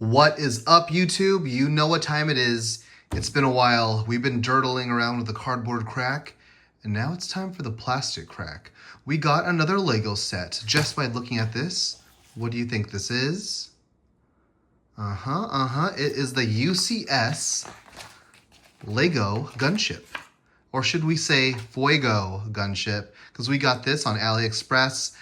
What is up, YouTube? You know what time it is. It's been a while. We've been dirtling around with the cardboard crack, and now it's time for the plastic crack. We got another Lego set just by looking at this. What do you think this is? It is the UCS LEGO Gunship. Or should we say Fuego Gunship? Because we got this on AliExpress.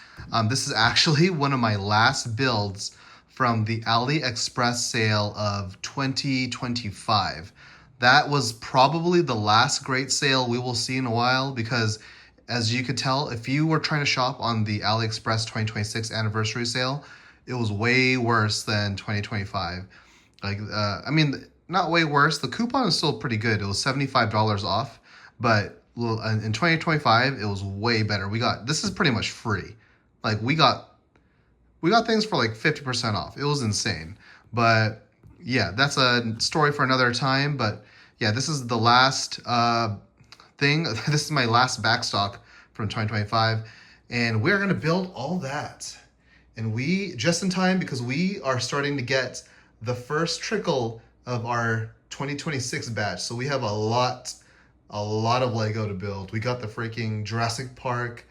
This is actually one of my last builds from the AliExpress sale of 2025. That was probably the last great sale we will see in a while, because as you could tell, if you were trying to shop on the AliExpress 2026 Anniversary Sale, it was way worse than 2025. I mean, not way worse. The coupon is still pretty good. It was $75 off, but in 2025, it was way better. This is pretty much free. Like, we got things for like 50% off. It was insane. But yeah, that's a story for another time. But yeah, this is the last thing. This is my last backstock from 2025. And we're going to build all that. And we, just in time, because we are starting to get the first trickle of our 2026 batch. So we have a lot of Lego to build. We got the freaking Jurassic Park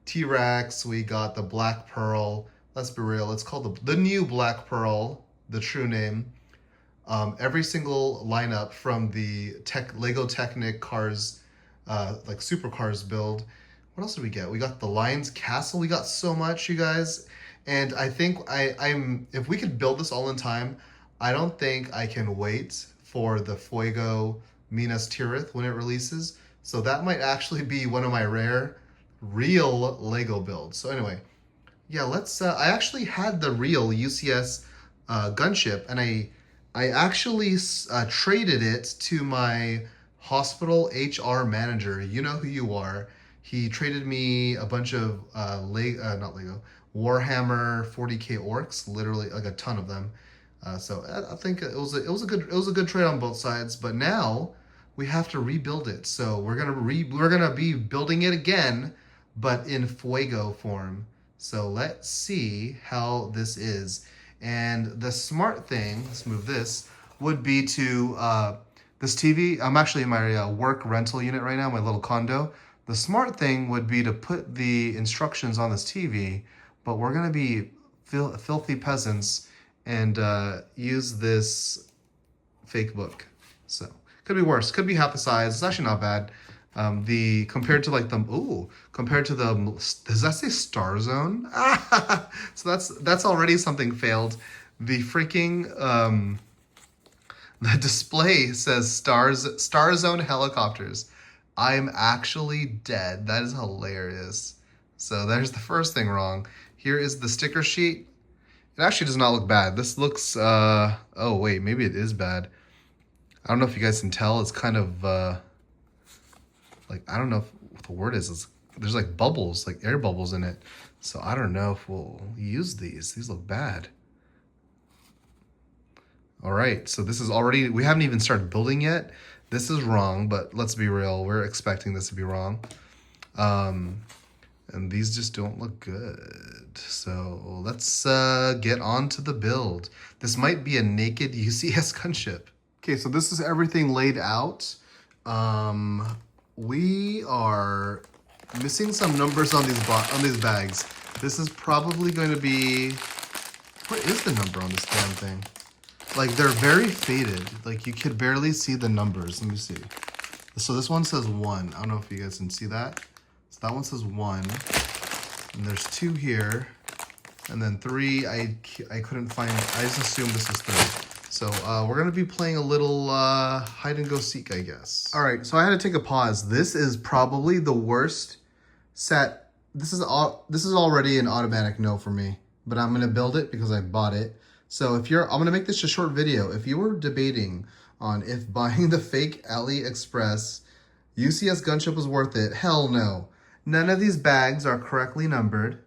T-Rex. We got the Black Pearl. Let's be real. It's called the new Black Pearl, the true name. Every single lineup from the Lego Technic Cars, like Supercars build. What else did we get? We got the Lion's Castle. We got so much, you guys. And I think if we could build this all in time, I don't think I can wait for the Fuego Minas Tirith when it releases. So that might actually be one of my rare, real Lego builds. So anyway, yeah, I actually had the real UCS Gunship, and I actually traded it to my hospital HR manager. You know who you are. He traded me a bunch of Warhammer 40K orcs, literally like a ton of them. So I think it was a good trade on both sides. But now we have to rebuild it. So we're gonna be building it again, but in Fuego form. So let's see how this is. And the smart thing, let's move this, would be to this TV. I'm actually in my work rental unit right now, my little condo. The smart thing would be to put the instructions on this TV, but we're gonna be filthy peasants and use this fake book. So could be worse. Could be half the size. It's actually not bad. Compared to does that say Star Zone? So that's already something failed. The freaking the display says Star Zone helicopters. I'm actually dead. That is hilarious. So there's the first thing wrong. Here is the sticker sheet. It actually does not look bad. This looks oh wait, maybe it is bad. I don't know if you guys can tell. It's kind of like, I don't know what the word is. There's like bubbles, like air bubbles in it. So I don't know if we'll use these. These look bad. All right, so this is already, we haven't even started building yet. This is wrong, but let's be real. We're expecting this to be wrong. And these just don't look good. So let's get on to the build. This might be a naked UCS gunship. Okay, so this is everything laid out. We are missing some numbers on these bags. This is probably going to be, what is the number on this damn thing? Like, they're very faded. Like, you could barely see the numbers. Let me see. So this one says 1. I don't know if you guys can see that. So that one says 1. And there's 2 here. And then 3, I couldn't find. I just assumed this was 3. So we're going to be playing a little hide and go seek, I guess. All right, so I had to take a pause. This is probably the worst set. This is already an automatic no for me, but I'm going to build it because I bought it. So I'm going to make this a short video. If you were debating on if buying the fake AliExpress UCS Gunship was worth it, hell no. None of these bags are correctly numbered.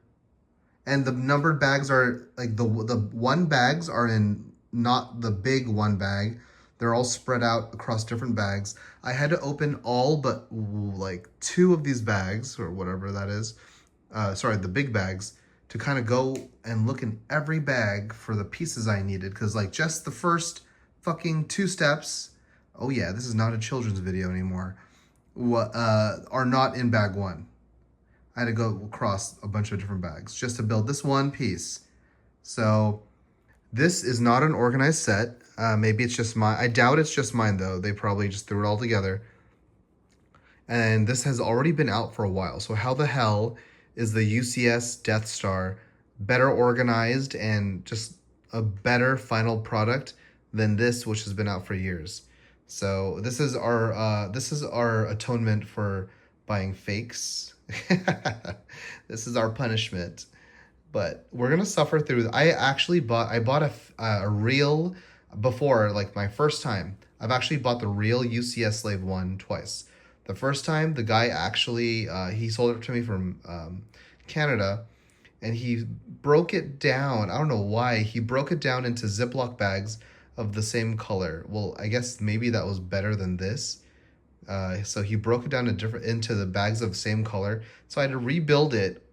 And the numbered bags are, like, the one bags are in not the big one bag. They're all spread out across different bags. I had to open all but like 2 of these bags, or whatever that is. Sorry, the big bags, to kind of go and look in every bag for the pieces I needed. Because like just the first fucking 2 steps, oh yeah, this is not a children's video anymore, are not in bag 1. I had to go across a bunch of different bags just to build this one piece. So this is not an organized set. Maybe it's just mine. I doubt it's just mine though. They probably just threw it all together. And this has already been out for a while. So how the hell is the UCS Death Star better organized and just a better final product than this, which has been out for years? So this is our atonement for buying fakes. This is our punishment. But we're gonna suffer through. I bought a real before, like my first time. I've actually bought the real UCS Slave 1 twice. The first time, the guy actually, he sold it to me from Canada, and he broke it down. I don't know why. He broke it down into Ziploc bags of the same color. Well, I guess maybe that was better than this. So he broke it down into the bags of the same color. So I had to rebuild it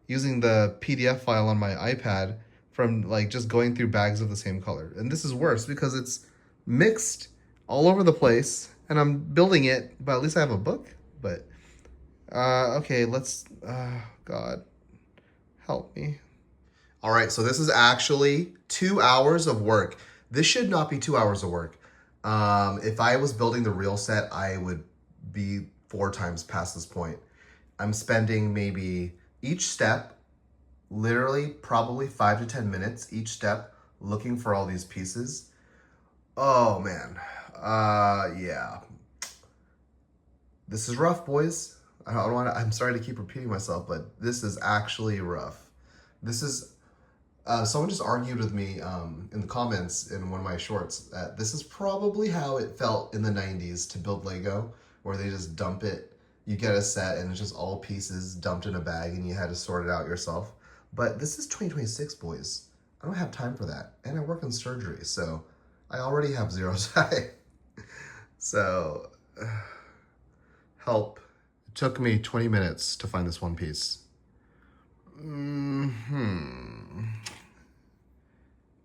using the PDF file on my iPad from like just going through bags of the same color. And this is worse because it's mixed all over the place. And I'm building it, but at least I have a book. But, okay, let's, God, help me. All right, so this is actually 2 hours of work. This should not be 2 hours of work. If I was building the real set, I would be 4 times past this point. I'm spending maybe each step, literally probably 5 to 10 minutes each step, looking for all these pieces. Oh, man. Yeah. This is rough, boys. I'm sorry to keep repeating myself, but this is actually rough. This is, someone just argued with me in the comments in one of my shorts that this is probably how it felt in the 90s to build Lego, where they just dump it. You get a set and it's just all pieces dumped in a bag and you had to sort it out yourself. But this is 2026, boys. I don't have time for that. And I work in surgery, so I already have 0 time. So, help. It took me 20 minutes to find this one piece.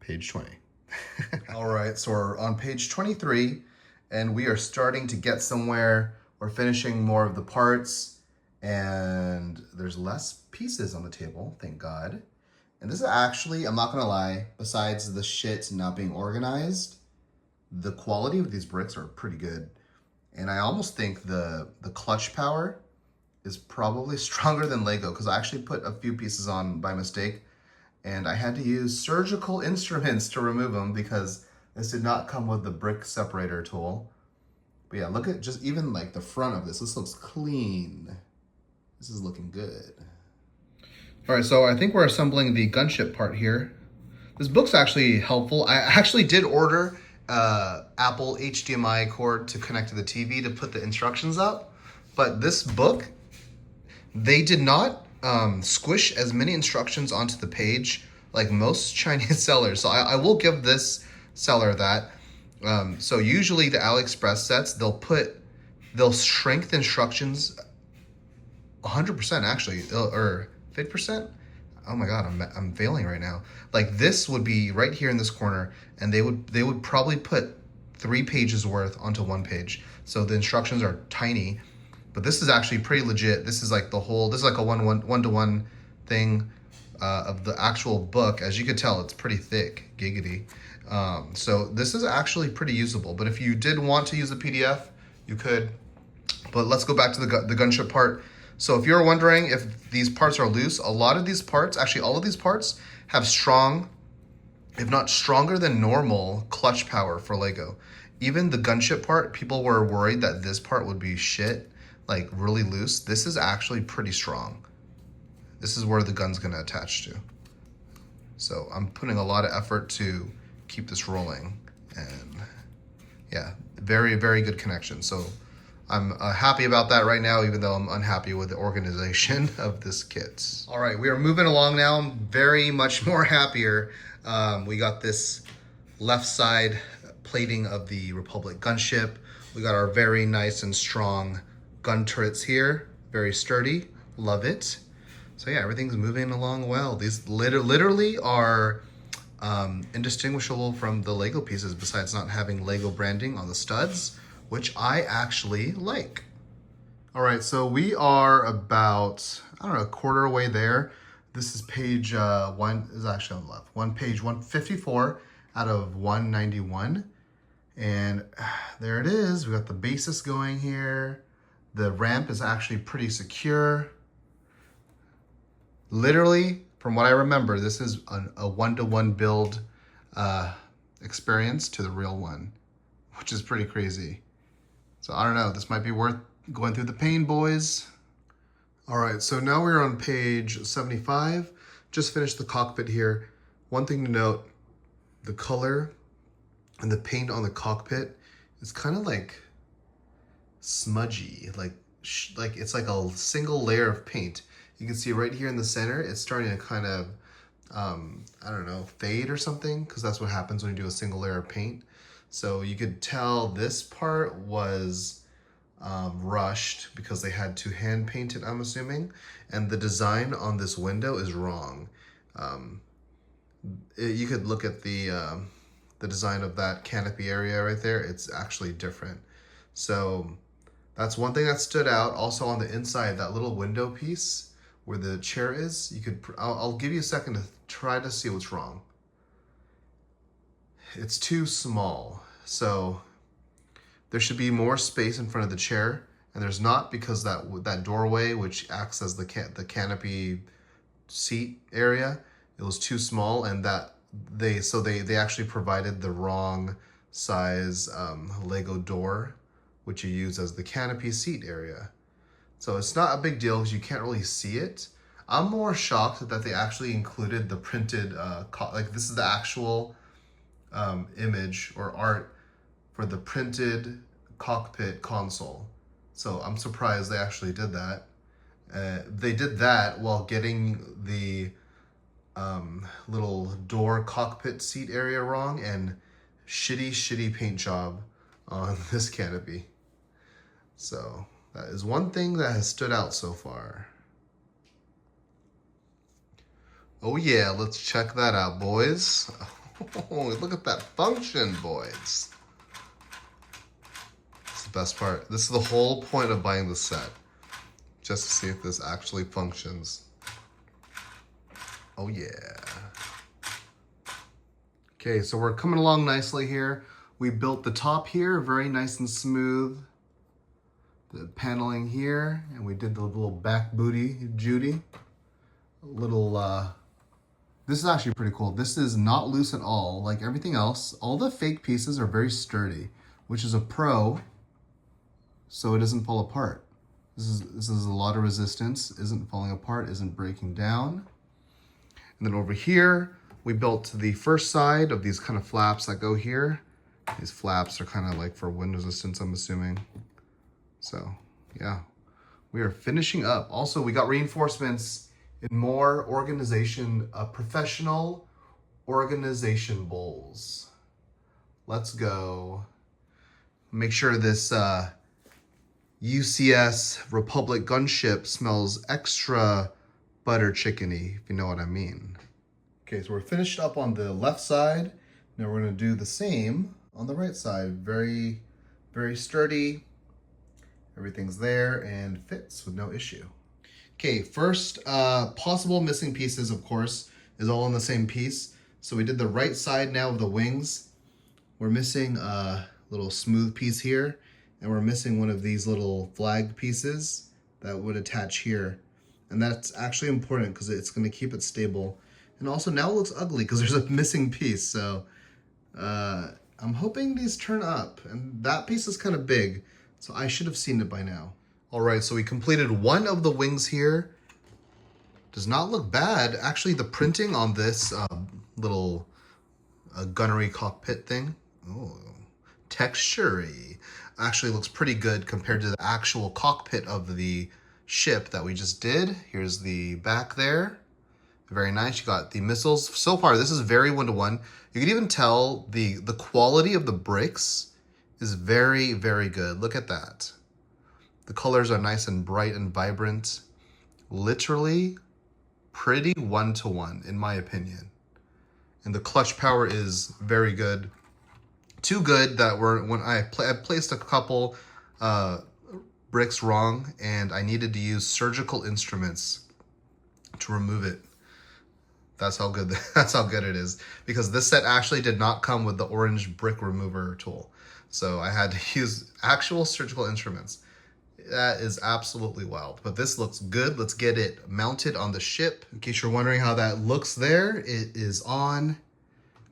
Page 20. All right, so we're on page 23, and we are starting to get somewhere. We're finishing more of the parts, and there's less pieces on the table, thank God. And this is actually, I'm not gonna lie, besides the shit not being organized, the quality of these bricks are pretty good. And I almost think the clutch power is probably stronger than Lego, because I actually put a few pieces on by mistake and I had to use surgical instruments to remove them because this did not come with the brick separator tool. But yeah, look at just even like the front of this. This looks clean. This is looking good. All right, so I think we're assembling the gunship part here. This book's actually helpful. I actually did order Apple HDMI cord to connect to the TV to put the instructions up, but this book, they did not squish as many instructions onto the page like most Chinese sellers. So I will give this seller that. So usually the AliExpress sets, they'll shrink the instructions 100% actually, or 50%. Oh my God, I'm failing right now. Like this would be right here in this corner, and they would probably put 3 pages worth onto 1 page. So the instructions are tiny, but this is actually pretty legit. This is like this is like a one-to-one thing of the actual book. As you could tell, it's pretty thick, giggity. So this is actually pretty usable, but if you did want to use a PDF, you could. But let's go back to the gunship part. So if you're wondering if these parts are loose, a lot of these parts, actually all of these parts, have strong, if not stronger than normal, clutch power for Lego. Even the gunship part, people were worried that this part would be shit, like really loose. This is actually pretty strong. This is where the gun's gonna attach to. So I'm putting a lot of effort to keep this rolling, and yeah, very, very good connection. So I'm happy about that right now, even though I'm unhappy with the organization of this kit. All right, we are moving along now. I'm very much more happier. We got this left side plating of the Republic Gunship. We got our very nice and strong gun turrets here. Very sturdy, love it. So yeah, everything's moving along well. These literally are indistinguishable from the Lego pieces besides not having Lego branding on the studs, which I actually like. All right, so we are about, I don't know, a quarter way there. This is page one, is actually on the left. Page 154 out of 191. And there it is. We got the basis going here. The ramp is actually pretty secure. Literally, from what I remember, this is a one-to-one build experience to the real one, which is pretty crazy. So I don't know, this might be worth going through the pain, boys. All right, so now we're on page 75. Just finished the cockpit here. One thing to note, the color and the paint on the cockpit is kind of like smudgy, like it's like a single layer of paint. You can see right here in the center, it's starting to kind of, I don't know, fade or something, because that's what happens when you do a single layer of paint. So you could tell this part was rushed because they had to hand paint it, I'm assuming. And the design on this window is wrong. You could look at the design of that canopy area right there. It's actually different. So that's one thing that stood out. Also on the inside, that little window piece where the chair is, you could, I'll give you a second to try to see what's wrong. It's too small. So there should be more space in front of the chair, and there's not, because that doorway, which acts as the canopy seat area, it was too small, and they actually provided the wrong size Lego door, which you use as the canopy seat area. So it's not a big deal because you can't really see it. I'm more shocked that they actually included the printed, like this is the actual image or art for the printed cockpit console. So I'm surprised they actually did that. They did that while getting the little door cockpit seat area wrong, and shitty paint job on this canopy. So that is one thing that has stood out so far. Oh yeah, let's check that out, boys. Oh, look at that function, boys. It's the best part. This is the whole point of buying the set, just to see if this actually functions. Oh yeah. Okay, so we're coming along nicely here. We built the top here, very nice and smooth. The paneling here, and we did the little back booty Judy. This is actually pretty cool. This is not loose at all, like everything else. All the fake pieces are very sturdy, which is a pro, so it doesn't fall apart. This is a lot of resistance, isn't falling apart, isn't breaking down. And then over here, we built the first side of these kind of flaps that go here. These flaps are kind of like for wind resistance, I'm assuming. So yeah, we are finishing up. Also, we got reinforcements in more organization, professional organization bowls. Let's go. Make sure this UCS Republic Gunship smells extra butter chickeny, if you know what I mean. Okay, so we're finished up on the left side. Now we're gonna do the same on the right side. Very, very sturdy. Everything's there and fits with no issue. Okay, first possible missing pieces, of course, is all on the same piece. So we did the right side now of the wings. We're missing a little smooth piece here, and we're missing one of these little flag pieces that would attach here. And that's actually important because it's gonna keep it stable. And also now it looks ugly because there's a missing piece. So I'm hoping these turn up, and that piece is kind of big. So I should have seen it by now. All right, so we completed one of the wings here. Does not look bad. Actually, the printing on this little gunnery cockpit thing, oh, texture-y, actually looks pretty good compared to the actual cockpit of the ship that we just did. Here's the back there. Very nice. You got the missiles. So far, this is very one-to-one. You can even tell the quality of the bricks is very, very good. Look at that. The colors are nice and bright and vibrant. Literally pretty 1-to-1 in my opinion. And the clutch power is very good. Too good that when I placed a couple bricks wrong and I needed to use surgical instruments to remove it. That's how good it is, because this set actually did not come with the orange brick remover tool. So I had to use actual surgical instruments. That is absolutely wild, but this looks good. Let's get it mounted on the ship. In case you're wondering how that looks there, it is on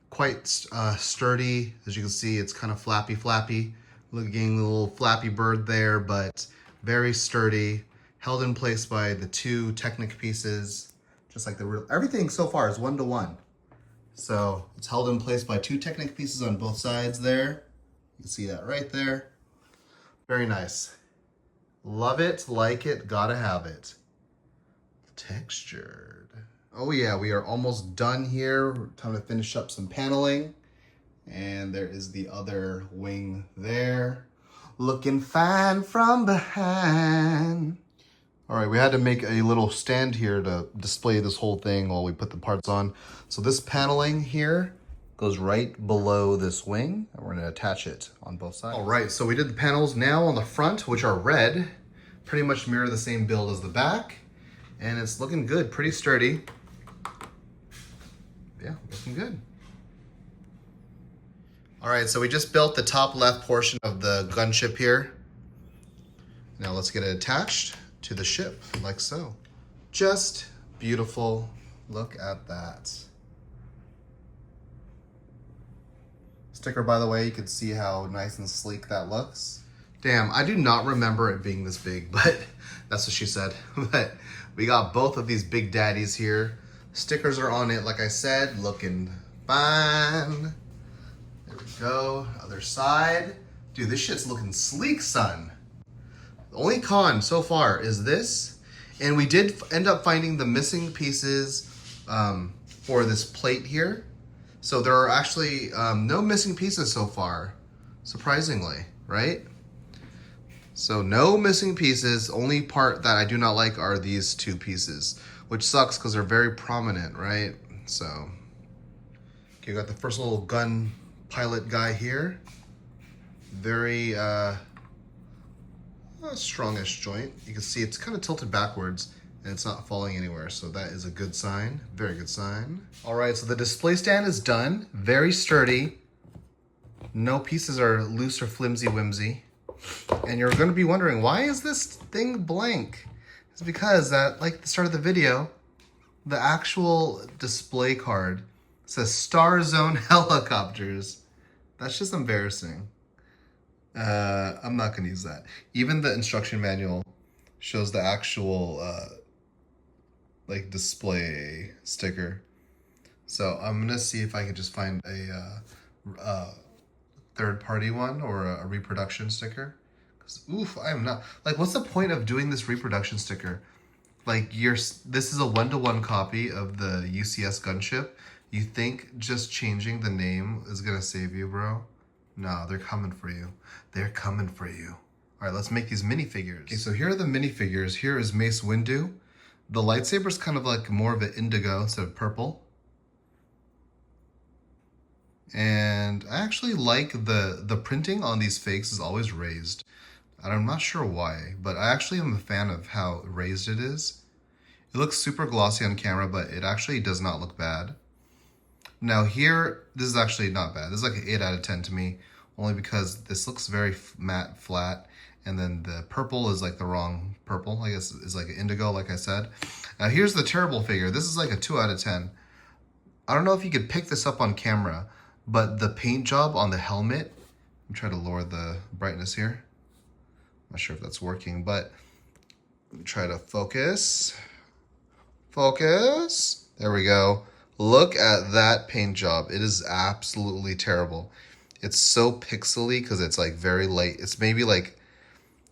quite sturdy. As you can see, it's kind of flappy. Looking a little flappy bird there, but very sturdy, held in place by the 2 Technic pieces, just like the real. Everything so far is 1-to-1. So it's held in place by 2 Technic pieces on both sides there. You can see that right there. Very nice. Love it, like it, gotta have it. Textured. Oh yeah, we are almost done here. Time to finish up some paneling. And there is the other wing there. Looking fine from behind. All right, we had to make a little stand here to display this whole thing while we put the parts on. So this paneling here goes right below this wing, and we're gonna attach it on both sides. All right, so we did the panels now on the front, which are red. Pretty much mirror the same build as the back. And it's looking good, pretty sturdy. Yeah, looking good. All right, so we just built the top left portion of the gunship here. Now let's get it attached to the ship, like so. Just beautiful, look at that. Sticker, by the way, you can see how nice and sleek that looks. Damn, I do not remember it being this big, but that's what she said. But we got both of these big daddies here. Stickers are on it, like I said, looking fine. There we go, other side. Dude, this shit's looking sleek, son. The only con so far is this, and we did end up finding the missing pieces for this plate here. So there are actually no missing pieces so far, surprisingly, right? So no missing pieces. Only part that I do not like are these 2 pieces, which sucks because they're very prominent, right? So, okay, we got the first little gun pilot guy here. Very strongish joint. You can see it's kind of tilted backwards and it's not falling anywhere, so that is a good sign. Very good sign. All right, so the display stand is done. Very sturdy. No pieces are loose or flimsy whimsy. And you're going to be wondering, why is this thing blank? It's because at like the start of the video, the actual display card says Star Zone Helicopters. That's just embarrassing. I'm not going to use that. Even the instruction manual shows the actual like display sticker. So I'm going to see if I can just find a third-party one or a reproduction sticker. Because oof, I am not like, what's the point of doing this reproduction sticker? Like, this is a 1-to-1 copy of the UCS gunship. You think just changing the name is gonna save you, bro? No, they're coming for you. They're coming for you. All right, let's make these minifigures. Okay, so here are the minifigures. Here is Mace Windu. The lightsaber's kind of like more of an indigo instead of purple. And I actually like the printing on these fakes is always raised. And I'm not sure why, but I actually am a fan of how raised it is. It looks super glossy on camera, but it actually does not look bad. Now here, this is actually not bad. This is like an 8 out of 10 to me, only because this looks very matte, flat, and then the purple is like the wrong purple. I guess is like an indigo, like I said. Now here's the terrible figure. This is like a 2 out of 10. I don't know if you could pick this up on camera, but the paint job on the helmet, I'm trying to lower the brightness here. Not sure if that's working, but let me try to focus. Focus. There we go. Look at that paint job. It is absolutely terrible. It's so pixely because it's like very light. It's maybe like,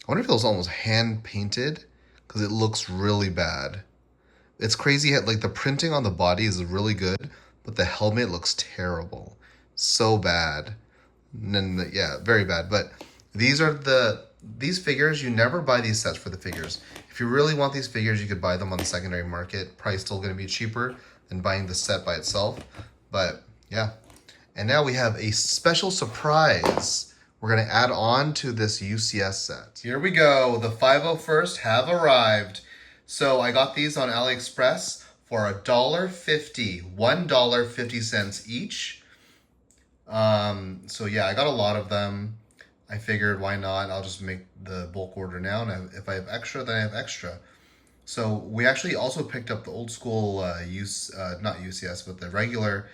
I wonder if it was almost hand painted because it looks really bad. It's crazy how like the printing on the body is really good, but the helmet looks terrible. So bad. And then, yeah, very bad. But these figures, you never buy these sets for the figures. If you really want these figures, you could buy them on the secondary market. Probably still going to be cheaper than buying the set by itself. But yeah. And now we have a special surprise we're going to add on to this UCS set. Here we go. The 501st have arrived. So I got these on AliExpress for $1.50, $1.50 each. So yeah, I got a lot of them. I figured why not? I'll just make the bulk order now, and if I have extra, then I have extra. So we actually also picked up the old school not UCS, but the regular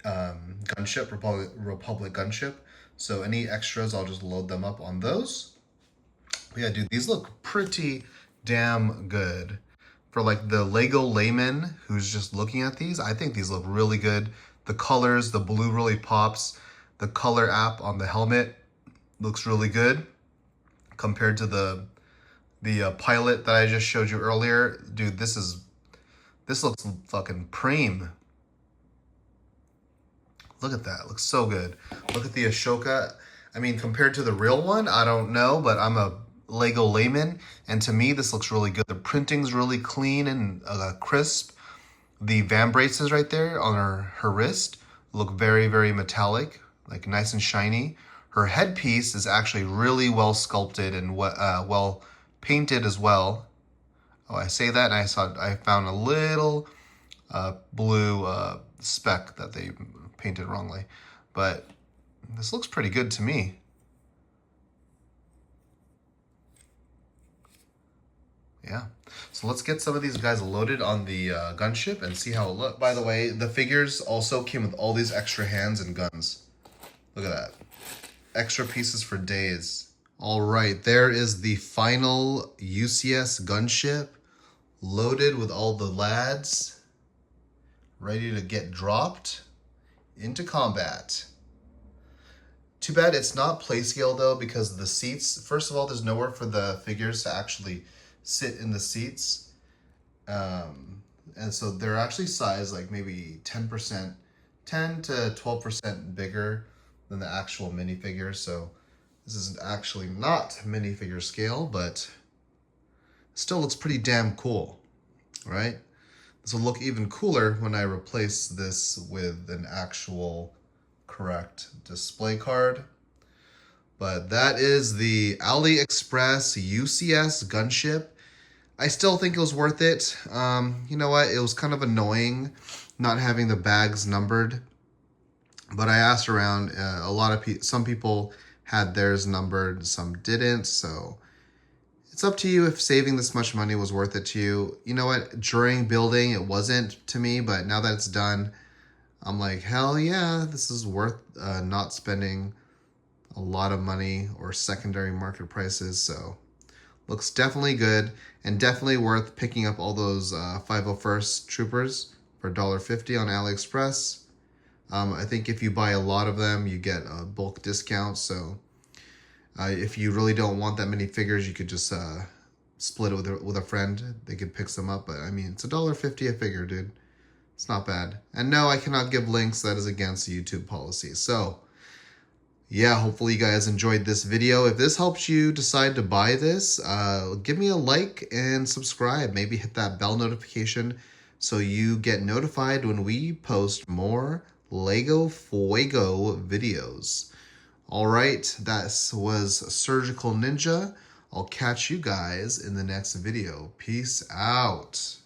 Gunship, Republic Gunship. So any extras, I'll just load them up on those. Yeah, dude, these look pretty damn good. For like the Lego layman who's just looking at these, I think these look really good. The colors, the blue really pops. The color app on the helmet looks really good compared to the pilot that I just showed you earlier. Dude, this looks fucking prime. Look at that, it looks so good. Look at the Ashoka. I mean, compared to the real one, I don't know, but I'm a Lego layman, and to me, this looks really good. The printing's really clean and crisp. The vambraces right there on her wrist look very, very metallic, like nice and shiny. Her headpiece is actually really well sculpted and well painted as well. Oh, I say that, and I found a little blue speck that they painted wrongly, but this looks pretty good to me. Yeah, so let's get some of these guys loaded on the gunship and see how it looks. By the way, the figures also came with all these extra hands and guns. Look at that. Extra pieces for days. All right, there is the final UCS gunship, loaded with all the lads, ready to get dropped into combat. Too bad it's not play scale though, because the seats, first of all, there's nowhere for the figures to actually sit in the seats. And so they're actually sized like maybe 10 to 12% bigger than the actual minifigure. So this is actually not minifigure scale, but still looks pretty damn cool, right? This will look even cooler when I replace this with an actual correct display card. But that is the AliExpress UCS gunship. I still think it was worth it. You know what? It was kind of annoying not having the bags numbered. But I asked around, some people had theirs numbered, some didn't. So it's up to you if saving this much money was worth it to you. You know what? During building, it wasn't to me. But now that it's done, I'm like, hell yeah, this is worth not spending a lot of money or secondary market prices. So looks definitely good and definitely worth picking up all those 501st troopers for $1.50 on AliExpress. I think if you buy a lot of them, you get a bulk discount. So if you really don't want that many figures, you could just split it with a friend. They could pick some up. But I mean, it's $1.50 a figure, dude. It's not bad. And no, I cannot give links. That is against YouTube policy. So yeah, hopefully you guys enjoyed this video. If this helps you decide to buy this, give me a like and subscribe. Maybe hit that bell notification so you get notified when we post more Lego Fuego videos. All right, that was Surgical Ninja. I'll catch you guys in the next video. Peace out.